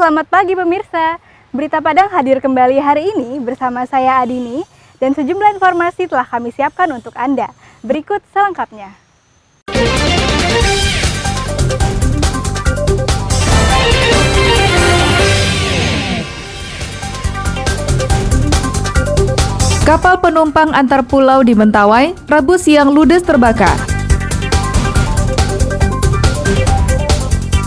selamat pagi pemirsa. Berita Padang hadir kembali hari ini bersama saya Adini dan sejumlah informasi telah kami siapkan untuk Anda. Berikut selengkapnya. Kapal penumpang antar pulau di Mentawai, Rabu siang ludes terbakar.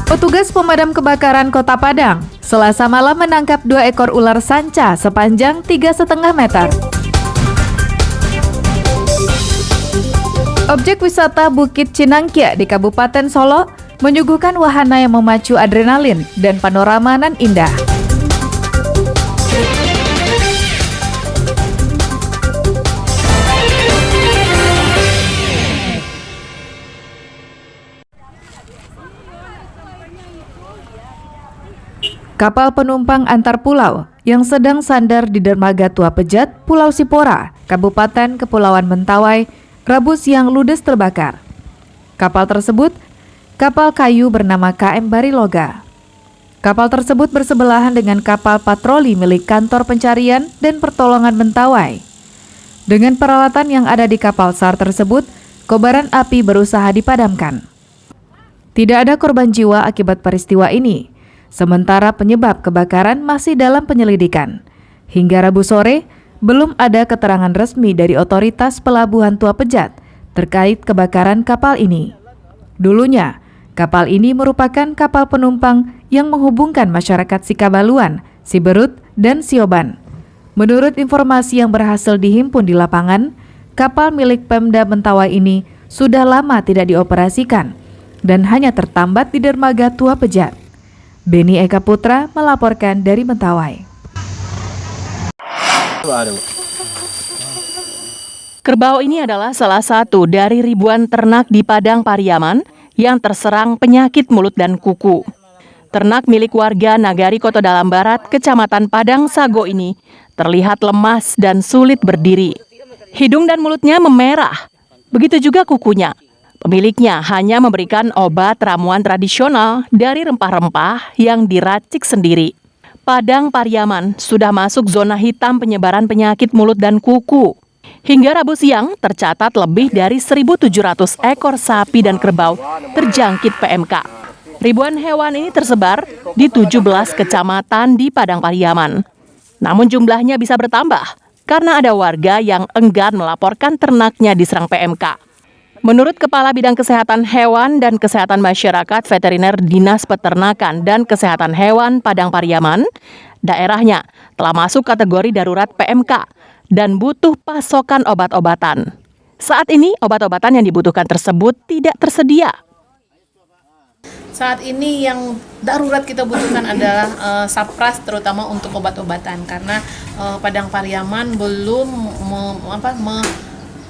Petugas pemadam kebakaran Kota Padang Selasa malam menangkap 2 ekor ular sanca sepanjang 3,5 meter. Objek wisata Bukit Cinangkia di Kabupaten Solo menyuguhkan wahana yang memacu adrenalin dan panorama nan indah. Kapal penumpang antar pulau yang sedang sandar di dermaga Tua Pejat, Pulau Sipora, Kabupaten Kepulauan Mentawai, Rabu siang ludes terbakar. Kapal tersebut, kapal kayu bernama KM Bariloga. Kapal tersebut bersebelahan dengan kapal patroli milik Kantor Pencarian dan Pertolongan Mentawai. Dengan peralatan yang ada di kapal SAR tersebut, kobaran api berusaha dipadamkan. Tidak ada korban jiwa akibat peristiwa ini. Sementara penyebab kebakaran masih dalam penyelidikan. Hingga Rabu sore, belum ada keterangan resmi dari otoritas Pelabuhan Tua Pejat terkait kebakaran kapal ini. Dulunya, kapal ini merupakan kapal penumpang yang menghubungkan masyarakat Sikabaluan, Siberut, dan Sioban. Menurut informasi yang berhasil dihimpun di lapangan, kapal milik Pemda Mentawai ini sudah lama tidak dioperasikan dan hanya tertambat di dermaga Tua Pejat. Beni Eka Putra melaporkan dari Mentawai. Kerbau ini adalah salah satu dari ribuan ternak di Padang Pariaman yang terserang penyakit mulut dan kuku. Ternak milik warga Nagari Koto Dalam Barat, Kecamatan Padang Sago ini terlihat lemas dan sulit berdiri. Hidung dan mulutnya memerah, begitu juga kukunya. Pemiliknya hanya memberikan obat ramuan tradisional dari rempah-rempah yang diracik sendiri. Padang Pariaman sudah masuk zona hitam penyebaran penyakit mulut dan kuku. Hingga Rabu siang tercatat lebih dari 1.700 ekor sapi dan kerbau terjangkit PMK. Ribuan hewan ini tersebar di 17 kecamatan di Padang Pariaman. Namun jumlahnya bisa bertambah karena ada warga yang enggan melaporkan ternaknya diserang PMK. Menurut Kepala Bidang Kesehatan Hewan dan Kesehatan Masyarakat Veteriner Dinas Peternakan dan Kesehatan Hewan Padang Pariaman, daerahnya telah masuk kategori darurat PMK dan butuh pasokan obat-obatan. Saat ini, obat-obatan yang dibutuhkan tersebut tidak tersedia. Saat ini yang darurat kita butuhkan adalah Sapras, terutama untuk obat-obatan, karena Padang Pariaman belum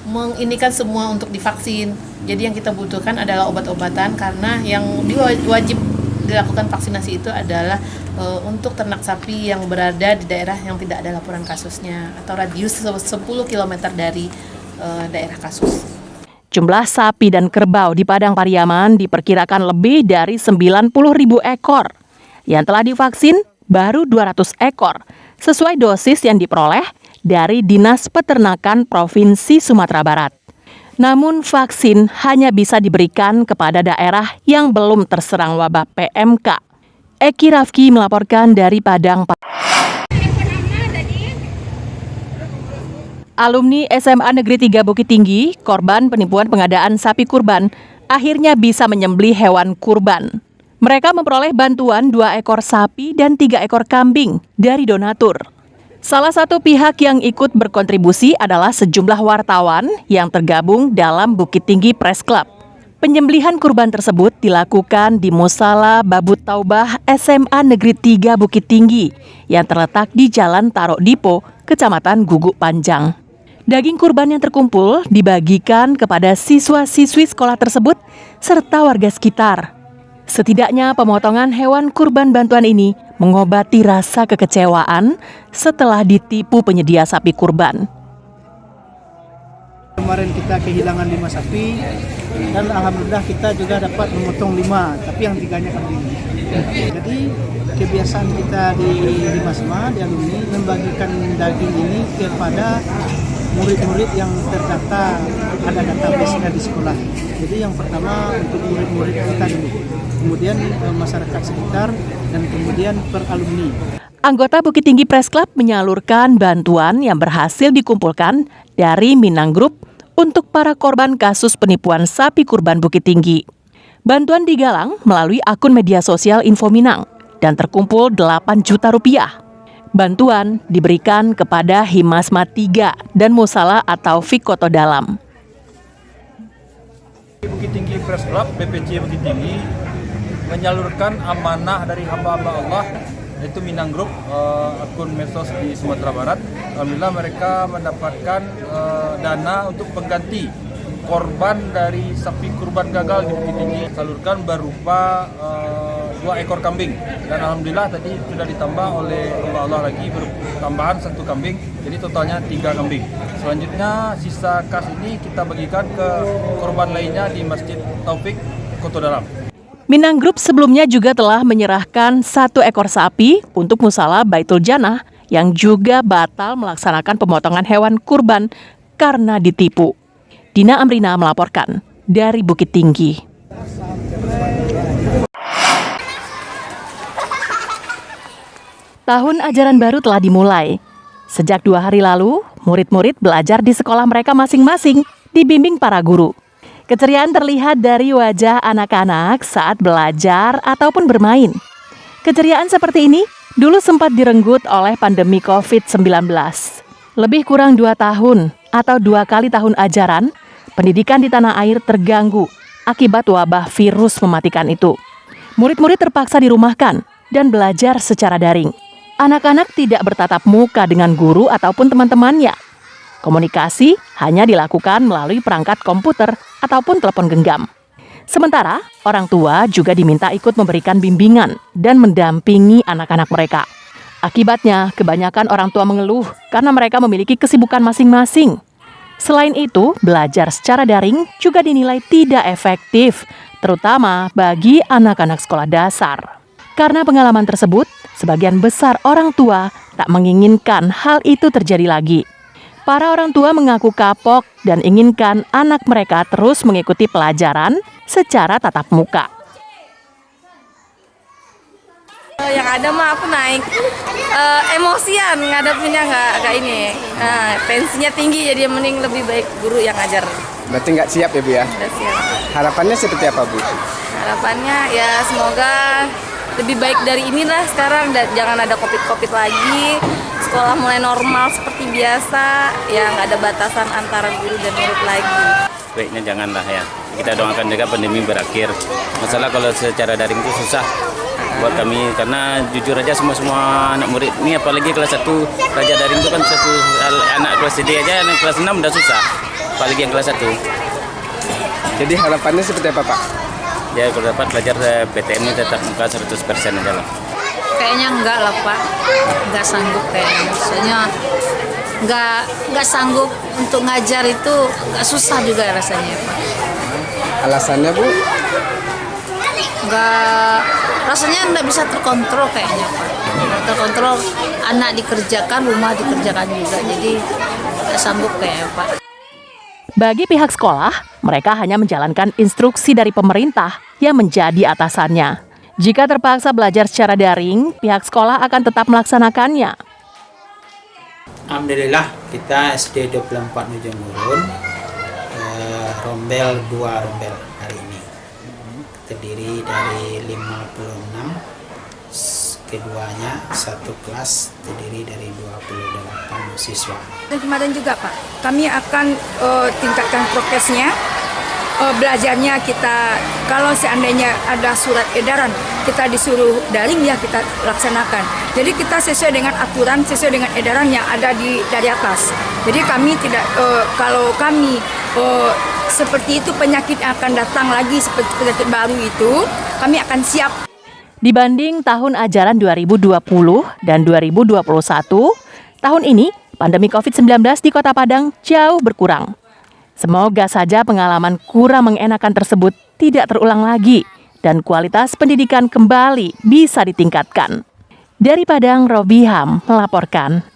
menginikan semua untuk divaksin. Jadi yang kita butuhkan adalah obat-obatan, karena yang wajib dilakukan vaksinasi itu adalah untuk ternak sapi yang berada di daerah yang tidak ada laporan kasusnya atau radius 10 km dari daerah kasus. Jumlah sapi dan kerbau di Padang Pariaman diperkirakan lebih dari 90.000 ekor. Yang telah divaksin baru 200 ekor, sesuai dosis yang diperoleh dari Dinas Peternakan Provinsi Sumatera Barat. Namun vaksin hanya bisa diberikan kepada daerah yang belum terserang wabah PMK. Eki Rafki melaporkan dari Padang. Alumni SMA Negeri 3 Bukit Tinggi, korban penipuan pengadaan sapi kurban, akhirnya bisa menyembelih hewan kurban. Mereka memperoleh bantuan 2 ekor sapi dan 3 ekor kambing dari donatur. Salah satu pihak yang ikut berkontribusi adalah sejumlah wartawan yang tergabung dalam Bukit Tinggi Press Club. Penyembelihan kurban tersebut dilakukan di Musala Babut Taubah SMA Negeri 3 Bukit Tinggi yang terletak di Jalan Tarok Dipo, Kecamatan Guguk Panjang. Daging kurban yang terkumpul dibagikan kepada siswa-siswi sekolah tersebut serta warga sekitar. Setidaknya pemotongan hewan kurban bantuan ini mengobati rasa kekecewaan setelah ditipu penyedia sapi kurban. kemarin kita kehilangan 5 sapi dan alhamdulillah kita juga dapat memotong 5, tapi yang 3-nya kambing. Jadi kebiasaan kita di Masma, di alumni, membagikan daging ini kepada murid-murid yang terdaftar, ada database-nya di sekolah. Jadi yang pertama untuk murid-murid kita dulu, kemudian masyarakat sekitar, dan kemudian per alumni. Anggota Bukit Tinggi Press Club menyalurkan bantuan yang berhasil dikumpulkan dari Minang Group untuk para korban kasus penipuan sapi kurban Bukit Tinggi. Bantuan digalang melalui akun media sosial Info Minang dan terkumpul 8 juta rupiah. Bantuan diberikan kepada Himasma 3 dan Musala atau Koto Dalam. Bukit Tinggi Press Club, BPC Bukit Tinggi, menyalurkan amanah dari hamba-hamba Allah, yaitu Minang Group, akun medsos di Sumatera Barat. Alhamdulillah mereka mendapatkan dana untuk pengganti korban dari sapi kurban gagal di Bukit Tinggi. Salurkan berupa 2 ekor kambing, dan alhamdulillah tadi sudah ditambah oleh hamba Allah lagi tambahan 1 kambing, jadi totalnya 3 kambing. Selanjutnya sisa kas ini kita bagikan ke korban lainnya di Masjid Taufik Koto Dalam. Minang Group sebelumnya juga telah menyerahkan 1 ekor sapi untuk Musala Baitul Jannah yang juga batal melaksanakan pemotongan hewan kurban karena ditipu. Dina Amrina melaporkan dari Bukit Tinggi. Tahun ajaran baru telah dimulai. Sejak 2 hari lalu, murid-murid belajar di sekolah mereka masing-masing, dibimbing para guru. Keceriaan terlihat dari wajah anak-anak saat belajar ataupun bermain. Keceriaan seperti ini dulu sempat direnggut oleh pandemi COVID-19. Lebih kurang 2 tahun atau 2 kali tahun ajaran, pendidikan di tanah air terganggu akibat wabah virus mematikan itu. Murid-murid terpaksa dirumahkan dan belajar secara daring. Anak-anak tidak bertatap muka dengan guru ataupun teman-temannya. Komunikasi hanya dilakukan melalui perangkat komputer ataupun telepon genggam. Sementara, orang tua juga diminta ikut memberikan bimbingan dan mendampingi anak-anak mereka. Akibatnya, kebanyakan orang tua mengeluh karena mereka memiliki kesibukan masing-masing. Selain itu, belajar secara daring juga dinilai tidak efektif, terutama bagi anak-anak sekolah dasar. Karena pengalaman tersebut, sebagian besar orang tua tak menginginkan hal itu terjadi lagi. Para orang tua mengaku kapok dan inginkan anak mereka terus mengikuti pelajaran secara tatap muka. Yang ada mah aku naik emosian ngadepinnya nggak ini. Tensinya tinggi, jadi mending lebih baik guru yang ngajar. Berarti nggak siap ya Bu ya? Udah siap. Harapannya seperti apa Bu? Harapannya ya semoga lebih baik dari inilah sekarang, jangan ada covid lagi. Sekolah mulai normal seperti biasa, ya nggak ada batasan antara guru dan murid lagi. Baiknya janganlah ya. Kita doakan juga pandemi berakhir. Masalah kalau secara daring itu susah buat kami, karena jujur aja semua anak murid ini, apalagi kelas 1 belajar daring itu kan satu anak kelas SD aja, anak kelas 6 udah susah, apalagi yang kelas 1. Jadi harapannya seperti apa Pak? Ya kalau dapat belajar PTM ini tetap muka 100% aja lah. Kayaknya enggak lah Pak, enggak sanggup kayaknya. Maksudnya enggak sanggup untuk ngajar itu, enggak susah juga rasanya Pak. Alasannya Bu? Rasanya enggak bisa terkontrol kayaknya Pak. Enggak terkontrol, anak dikerjakan, rumah dikerjakan juga, jadi enggak sanggup kayaknya Pak. Bagi pihak sekolah, mereka hanya menjalankan instruksi dari pemerintah yang menjadi atasannya. Jika terpaksa belajar secara daring, pihak sekolah akan tetap melaksanakannya. Alhamdulillah kita SD 24 Ujung Gurun, rombel 2 rombel hari ini. Terdiri dari 56, keduanya satu kelas terdiri dari 28 siswa. Dan kemarin juga Pak, kami akan tingkatkan prokesnya. Belajarnya kita, kalau seandainya ada surat edaran kita disuruh daring, ya kita laksanakan. Jadi kita sesuai dengan aturan, sesuai dengan edaran yang ada dari atas. Jadi kami tidak, kalau kami seperti itu penyakit akan datang lagi seperti penyakit baru itu, kami akan siap. Dibanding tahun ajaran 2020 dan 2021, tahun ini pandemi COVID-19 di Kota Padang jauh berkurang. Semoga saja pengalaman kurang mengenakan tersebut tidak terulang lagi dan kualitas pendidikan kembali bisa ditingkatkan. Dari Padang, Robiham melaporkan.